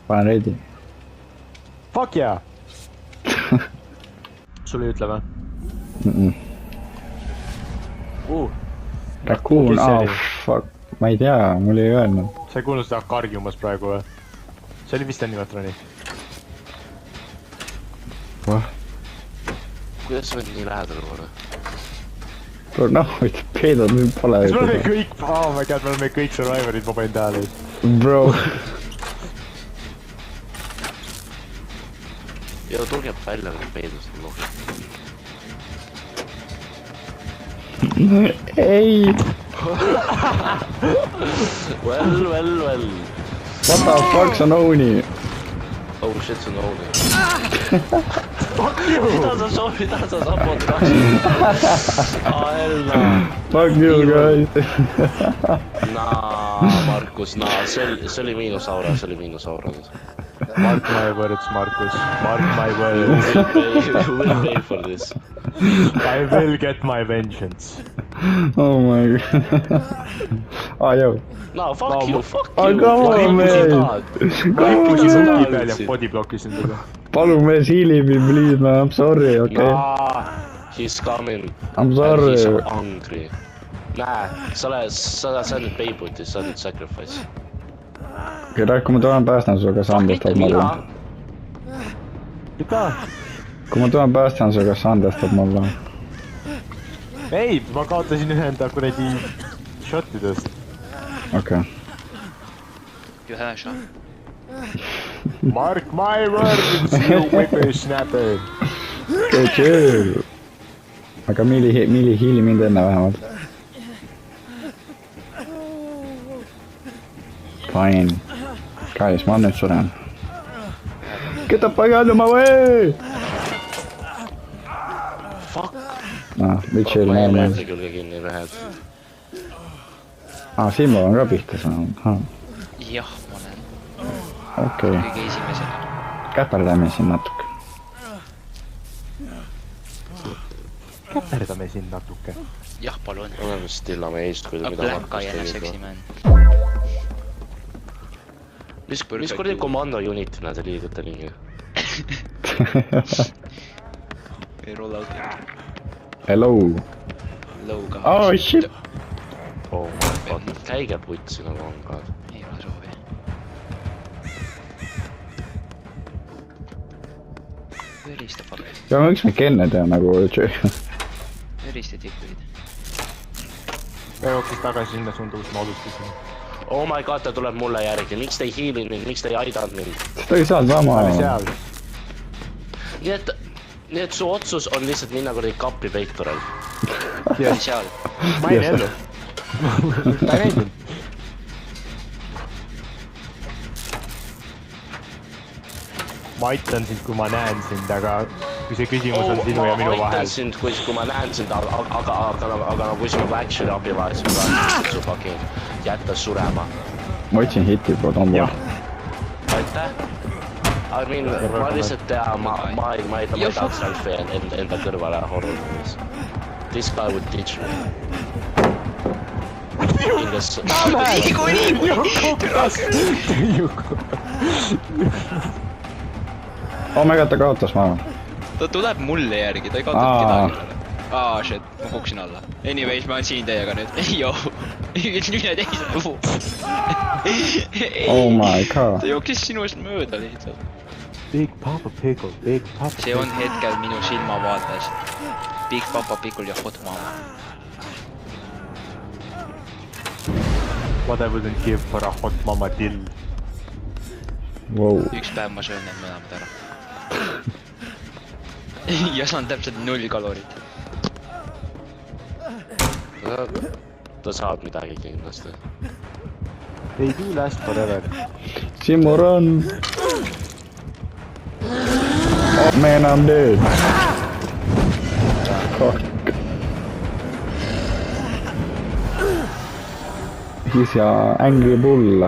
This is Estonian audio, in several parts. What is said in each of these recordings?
panen reidi. Fuck yeah! Sul ei ütle või? Raccoon, fuck. Ma ei tea, mul ei öelnud. Sa ei kuulnud seda karjumas praegu või? See oli vist animatroni. Kuidas sa võid nii lähedal olla? Bro, noh, peedod nüüd pole. Kas me oleme kõik, oh my god, me oleme kõik survivorid, ma panin tähele. Bro. Ja tulge välja need peedust lohi. Ei. Well. What the fuck, see on Oni? Oh shit, see on Oni. Fuck you! Mida sa saabud kaksi? Hella. Fuck you, guys. Markus, see oli miinusaura. Mark my words, Markus. Mark my words. You will pay for this. I will get my vengeance. Oh my god. Yo. No, fuck you. Come on, man. Ma rippusin suki peal ja bodyblokisin teda. Palun me siilimi, please, man. I'm sorry, okay? He's coming. I'm sorry. He's so hungry. Näe, sa oled paybutis, sa oled sacrifice. Keda, kui ma tulen päästan sulle, kas andestab mulle? Mida? Kui ma tulen päästan sulle, kas andestab mulle? Ei, ma kaotasin ühenda kuradi shotidest. Okei. Ühe shot. Mark my words, you whippersnapper. Okay, chill. Aga Mili hiili mind enne vähemalt. Fine. Guys, ma nüüd suren. Get the fuck out of my way! Fuck. Noh, või chill, Ma ei normal. meeldi küll kinni mehed. Siin ma olen ka pihta saanud. Jah, ma olen Okei. kõige esimesena. Käperdame siin natuke. Käperdame siin natuke. Jah, palun. Oleme stillame eeskuju, mida Black Markus Eye and Sexy tegi. Man. Mis kuradi komando unitina te liidute nii? Või roll out. Hello. Low ka. Oh shit! Oh my god. Käige putsi nagu on ka. Ei ole soovi. Verista fuck. Ja miks me kenne teeme nagu Verista tikuid. Me jooksis tagasi sinna suunda, kus ma alustasin. Oh my god, ta tuleb mulle järgi. Miks te ei hiilinud mind, miks te ei aidanud mind? Seda ei saa sama. Ta oli seal. Nii et su otsus on lihtsalt minna kuradi kappi peitural. Oli seal. Ma ei näinud. Ta ei näinud. Ma aitan sind, kui ma näen sind, aga kui see küsimus on sinu ja minu ma vahel. aitan sind, kui ma näen sind, aga kui sul on actually abi vaja, siis ma tahan su fucking jätta surema. Ma otsin hiti pood on Jah. Aitäh! I mean, ma lihtsalt tean, ma ei taha selfie enda kõrvale horrorfilmis. This guy would teach me. Oh my god, ta kaotas maha. Ta tuleb mulle järgi, ta ei kaotanud kedagi. Shit, ma kuksin alla. Anyways, ma olen siin teiega nüüd. Joo. Mine teise puu. Oh my god. Ta jooksis sinust mööda lihtsalt. Big Papa Pickle, Big Papa Pickle. See on hetkel minu silmavaates. Big Papa Pickle ja Hot Mama. What I wouldn't give for a hot mama dill. Wow. Üks päev ma söön need mõlemad ära. Ja saan täpselt 0 kalorit. Ta saab midagi kindlasti. They do last forever. Simuran. Oh man, I'm dead. Fuck. He's a angry bull.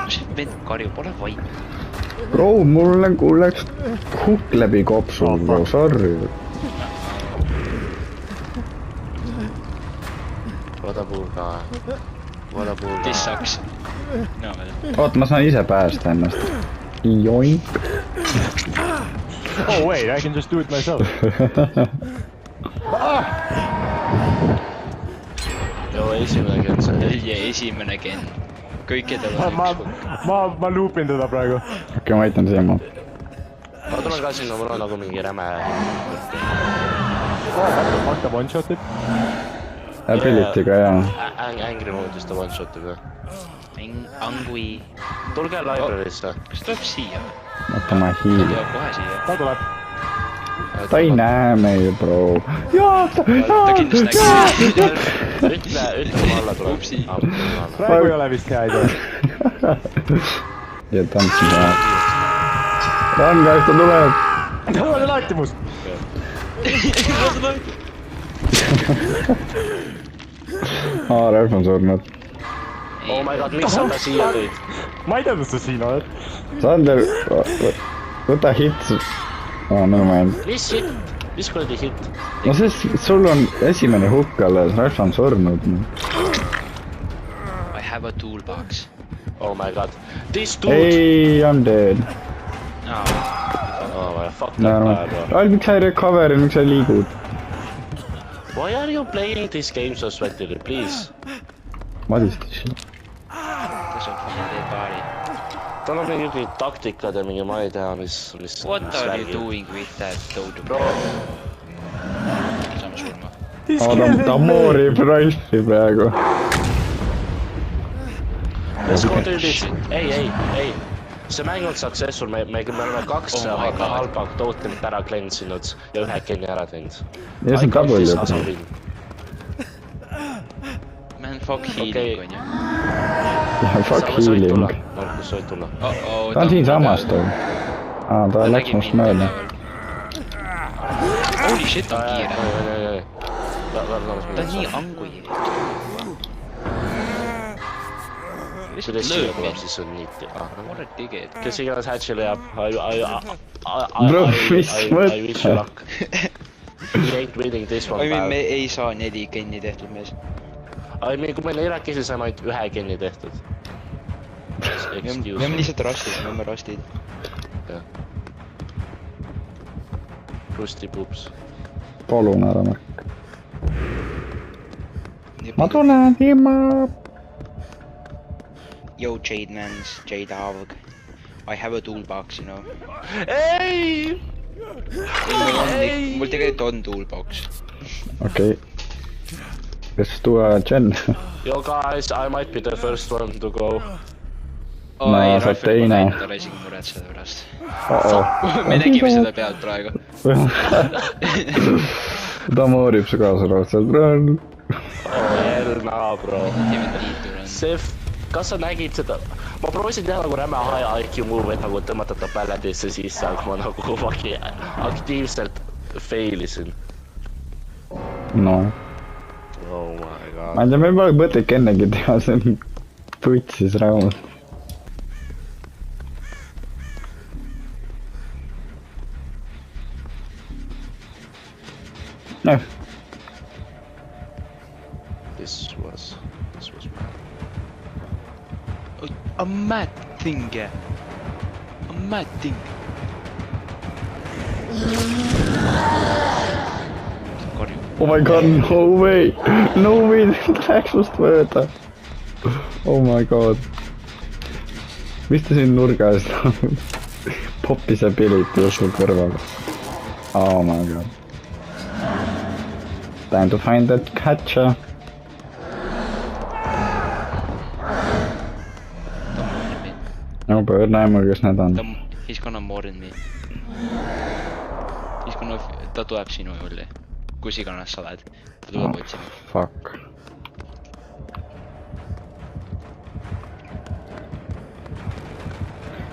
See vend karju, pole vaim. Bro, mul nagu läks hukk läbi kopsu, bro, sorry. Oota puuga. What a bull. This sucks. No veel. oot, ma saan ise päästa ennast. Joink. Oh wait, I can just do it myself. Joo, esimene känd see. ja esimene gen. kõikidel on üks punkt. ma loopin teda praegu. okei, ma aitan siia. Ma tulen ka sinna, mul on nagu mingi räme. Hakka one-shot'id. Ability'ga jaa. Angry Mode'is ta one-shot'ib jah. Angui. Tulge library'sse. Kas tuleb siia? oota, ma Ta hiilin. tuleb kohe siia. Ta tuleb. ta ei näe meid, bro. jaa, Ta kindlasti nägi. Ütle, kui alla tuleb. Upsi. Praegu ei ole vist hea idee. ja tantsin seda. Rangas, ta tuleb. Tal oli laatimus. Ralf on surnud. Oh my god, miks sa ta siia tõid? Ma ei tea, mis sa siin oled. Sander, võta hit. never mind. Mis hit? Mis kuradi hit? no siis sul on esimene hukk alles, Ralf on surnud. I have a toolbox. Oh my god. This dude! ei, I m dead. Oh my fuck no, that no. guy, bro. Ralf, miks sa ei recover'i, miks sa liigud? Why are you playing this game so sweatily, please? Madistasin. Tas on fucking dead body. Tal on mingi taktikad ja mingi ma ei tea, mis What mis are you värgid. doing with that toad? Bro, Saame surma. ta moorib Ralfi praegu. let's go do this. ei. See mäng on successful, me oleme kaks Oh my God. halba totemit ära cleansinud ja ühe kenni ära teinud. ja see on double juba. Man, fuck Okei. healing on ju. ja fuck healing. Markus, sa võid tulla. ta on siinsamas too. ta läks must mööda. Holy shit, on kiire. Ta Ta on nii angui. kui ta Lihtsalt siia lööb tuleb, mind. siis on niiti. What tegid? Kes iganes hatch'ile jääb, Bro, mis I wish you mõte? luck. We ain't winning this one I mean, me päev. ei saa 4 genni tehtud mees. I mean, kui meil Irakis saime ainult ühe genni tehtud. Me oleme lihtsalt rastid, me oleme rastid. Rusty pups. palun ära märka. ma tulen, Timo. Yo, Jade Mans, Jade Havg. I have a toolbox, you know. Ei! Mul tegelikult on toolbox. okei. kas tuua Jen? Yo guys, I might be the first one to go. No, ei, sa Ralf teine. on läinud, ta isegi muretseda pärast. oh. Me nägime seda pealt praegu. ta moorib su kaasa raudselt. run. Oh hell nah, bro. Teeme tiitur on. Sef, kas sa nägid seda? Ma proovisin teha nagu räme high IQ move, et nagu tõmmata ta palletisse sisse, aga ma nagu fucking aktiivselt failisin. no. Oh my god. ma ei tea, meil pole mõtet ennegi teha, see on tutsis raud. noh. This was bad. A mad thing. A mad thing. Karju. oh my god, no way. no way, ta läks must mööda. oh my god. mis ta siin nurga eest popis ja piliti just sul kõrvaga. oh my god. Time to find that catcher. no pöör näeme, kes need on. He's gonna murder me. Ta tuleb sinu juurde. Kus iganes sa oled. Ta tuleb otsima. Fuck.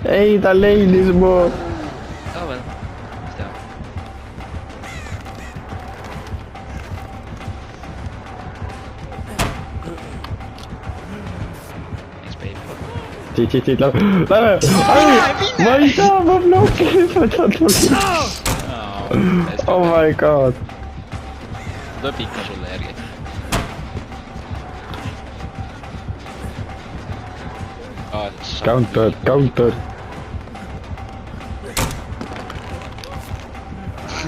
ei, ta leidis mu. Ah, well. Mis teha? Thanks, babe. Siit, lähme. ma ei saa, ma blokin. oh my god. Tuleb ikka sulle järgi. Counter, counter.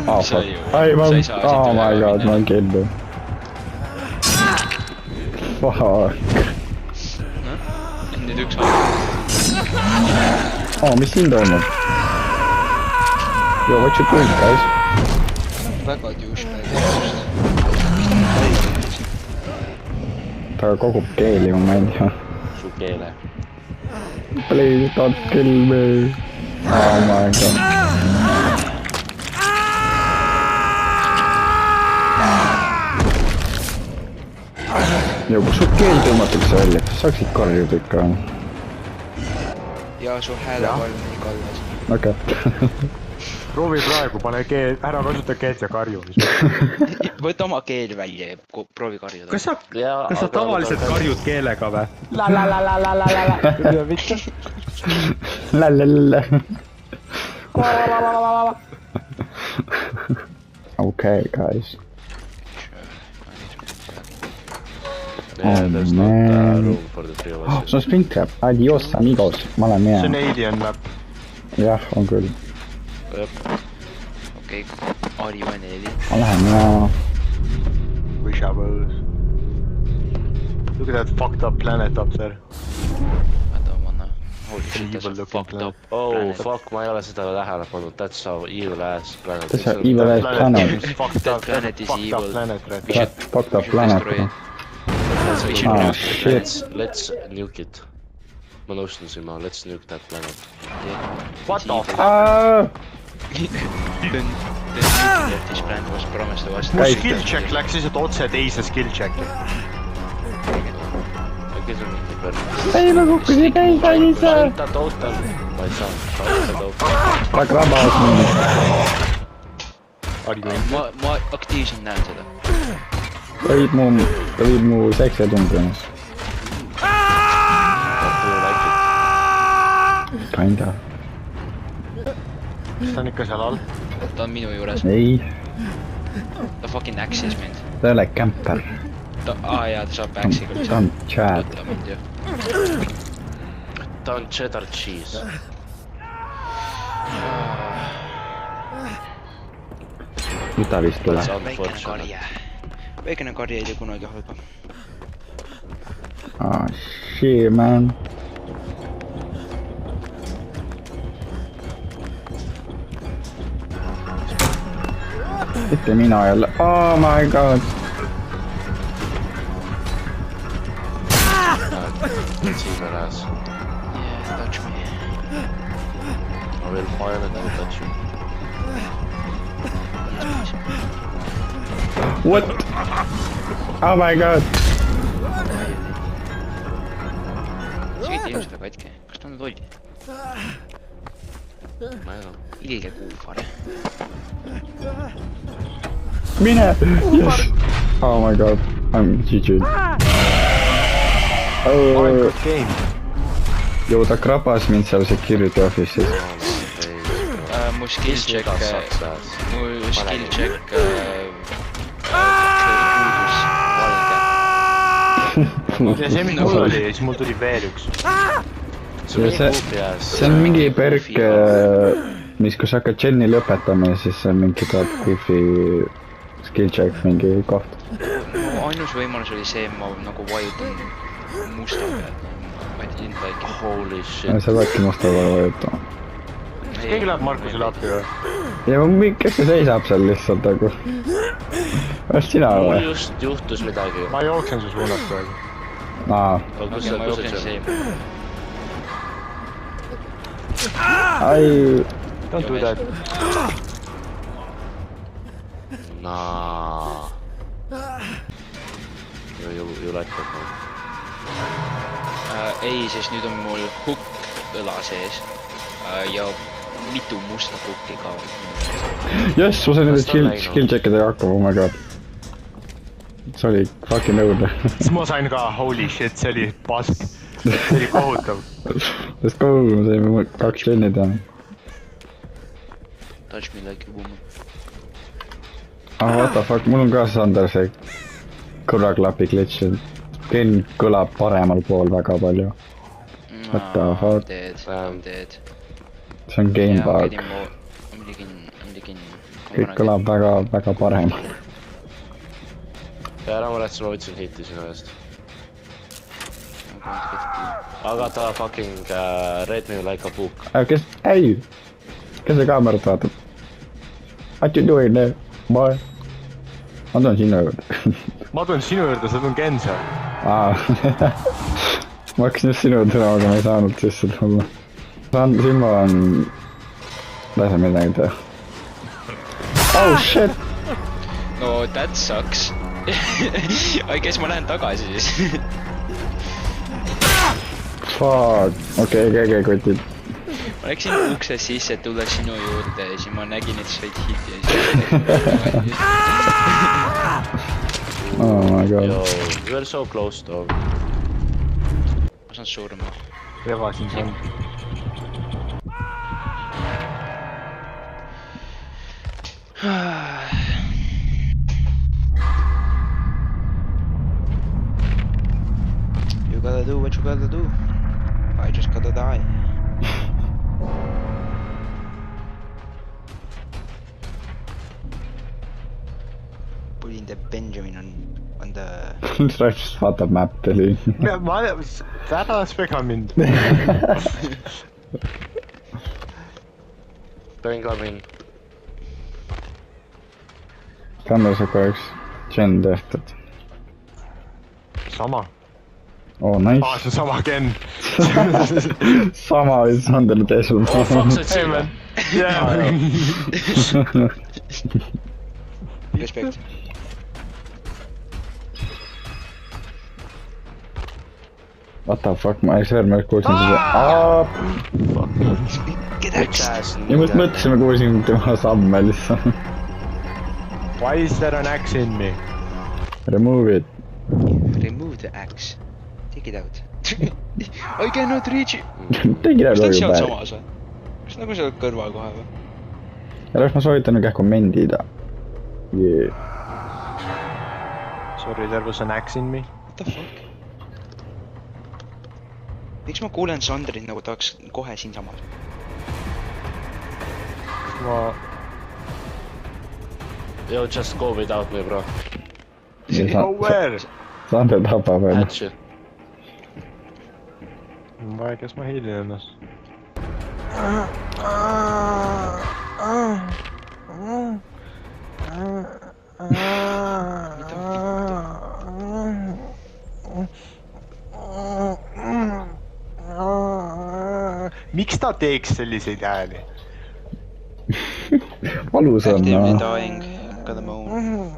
Oh fuck. Ai ma, oh my god, ma olen killu. Fuck. Nüüd üks aeg. Oh, mis siin toimub? Yo, what you doing, guys? Väga douchebag. Ta kogub keeli, ma ei tea. Su keele. Please don't kill me. Oh my god. Ja kus su keel tõmmatakse välja? Kas saaksid karjuda ikka? Ja su hääle valm nii kallas. Okei. proovi praegu, pane keel, ära kasuta keelt ja karju. Võta oma keel välja ja proovi karjuda. Kas sa tavaliselt karjud keelega või? Mitte. Lallalla. Okay, guys. Yeah, there's not room for the three of us. See on Springtrap. Adios, amigos. Ma olen See on hea. alien map. Jah, on küll. Okei, Ari on Eli. Ma lähen ja... Wishables. Look at that fucked up planet up there. Vaata, ma annan. Holy shit, Evil that's a looking fucked planet. up Oh planet. fuck, ma ei ole seda tähele pannud. That's how evil ass planet. That's how evil ass planet. Fucked That up planet is fucked evil. up planet, right? We should- Fucked up we should planet. destroy it. Ah, shit. Let's nuke it. Ma nõustusin, let's nuke that planet. What the fuck? Then this planet was promised to us. Mu skill check läks lihtsalt otse teise skill check'i. Kes on mingi pärn? Ei, ma kukkusin peida ise. Ta total. Ma ei saa. Ta krabas mind. Ma aktiivselt näen seda. Ta viib mu seksiatungi ennast. Kinda. Kas ta on ikka seal all? Ta on minu juures. Ei, Ta fucking äksis mind. ta ei ole kämper. Jaa, ta saab äksi küll. Ta on Chad. Võtta mind ju. Ta on cheddar cheese. Mida vist tuleb? Väikene karje. Väikene karje ei tee kunagi halba. Ah, shit, man. Mitte mina jälle. Oh my god. It's evil ass. Yeah, touch me. I will violently touch you. What? Oh my god. See ilmselt väga hetke. Kas ta on loll? Ma ei tea. Ilge kuufare. Mine! Yes! Oh my god. I'm GG. Oh, Game. jo, ta krabas mind seal security office'is. Mu skill check... Mu skill check... puudus valge. Ja see mis mul oli, siis mul tuli veel üks. See on mingi perk, mis kui sa hakkad Jenny lõpetama ja siis see on mingi tuleb goofy skill check mingi koht. Ainus võimalus oli see, ma nagu vajutan musta pealt. Ma ei didn't like it. Holy shit. Sa peadki musta peale vajutama. Kas keegi läheb Markusele appi või? Ja kes see seisab seal lihtsalt nagu? Kas sina Mul või? just juhtus midagi. Ma jooksen su suunas praegu. Aa, Kus Ma jooksen see see. ai, Don't do that. Nah. You like that one. Ei, sest nüüd on mul hukk õla sees. Ja mitu musta hukki ka. jess, ma sain Kas ta on nende läinud? skill check'idega hakkama, oh my god. See oli fucking õudne. Siis ma sain ka, holy shit, see oli pask. See oli kohutav. Sest kogu me saime 2 Jenny teha. Touch me like a woman. Ah, what the fuck, mul on ka Sander see kõrvaklapi glitch. Ken kõlab paremal pool väga palju. What the fuck? I'm dead. See on game bug. I'm digging. Kõik kõlab väga paremalt. ja ära muretse, ma võtsin hitti sinu eest. I got a fucking read me like a book. Kes see kaamerat vaatab? What you doing there, boy? Ma tulen sinu juurde. ma tulen sinu juurde, sa tulen Gensa. Ma hakkasin just sinu juurde, aga ma ei saanud sisse tulla. Siin ma olen... Lase midagi teha. Oh shit! No that sucks. I guess ma lähen tagasi siis. Fuck. Okei, kotid. Ma läksin uksest sisse, tulla sinu juurde ja siis ma nägin, et sa said hiti ja siis... Oh my god. Yo, you are so close though. Ma saan surma. Revasin sind. You gotta do what you gotta do. I just gotta die. Putting the Benjamin on the... Just vaatab mäppeli. Täna spega mind. Don't come in. Kandusega üks gen tehtud. Sama. Oh nice. See on sama Ken. Sama is under the desert. Oh fuck, see Hey man. Yeah. Respect. What the fuck, ma ei swear, ma kuulsin seda. Ja ma mõtlesin, ma kuulsin tema samme lihtsalt. Why is there an axe in me? Remove it. Remove the axe. Take it out. I cannot reach it. Tegi Kas ta ära on seal päev. samas või? Kas nagu seal kõrval kohe või? Ja oleks ma soovitan kähku mendida. Yeah. Sorry, there was an axe in me. What the fuck? Miks ma kuulen Sandrit nagu tahaks kohe siin samas? Yo, just go without me, bro. Nowhere! Sandra tapab veel. Hatch it. Ma ei, kas ma hiilin ennast? Miks ta teeks selliseid hääli? Valus on, Actively no. dying. Got a moan.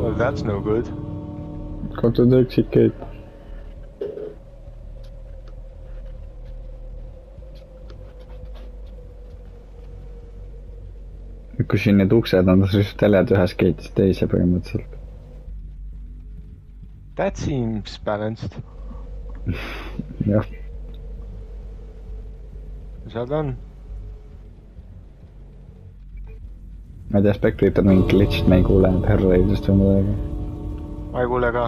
Well, that's no good. Katsud üksikeid. Kui siin need uksed on, siis teled ühest gate'ist teise põhimõtteliselt. That seems balanced. Jah. Seal ta on. Ma ei tea, Spectrator mingi glitch'd, me ei kuule need Hellraisest või midagi. Ma ei kuule ka.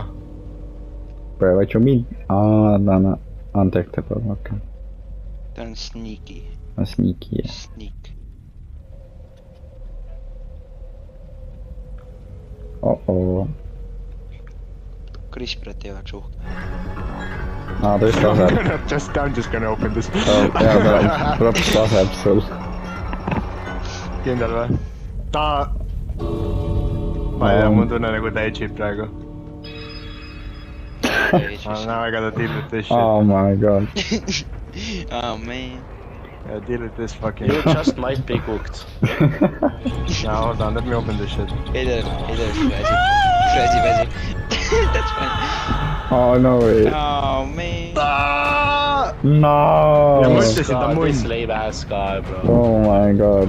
But what you mean? Ta on undetectable, okei. Ta on sneaky. Sneaky, jah. Sneak. Oh-oh. Krisprat ei oleks uhke. Ta vist laseb. I'm just gonna open this. Ta props laseb sul. Kindel või? Ma ei tea, mul tunne nagu ta edgib praegu. Now I gotta deal with this shit. Oh my god. Oh man. Yeah, deal with this fucking... You just might be cooked. Now hold on, let me open this shit. Either Frazzy. That's fine. Oh no way. Oh man. No. Ja mõtlesin ta God, munn. this lame ass guy, bro. Oh my god.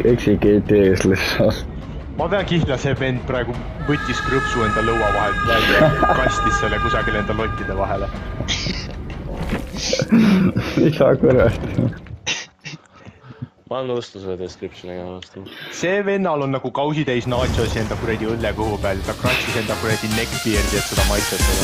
Eksikeid ees lihtsalt. ma pean kihla, see vend praegu võttis krõpsu enda lõua vahelt välja ja kastis selle kusagil enda lottide vahele. Mida kurat? ma olen nõustu selle descriptioniga vastu. See vennal on nagu kausitäis nachos enda kuradi õllekõhu peal, ta kratsis enda kuradi neckbeard'i, et seda maitsetada.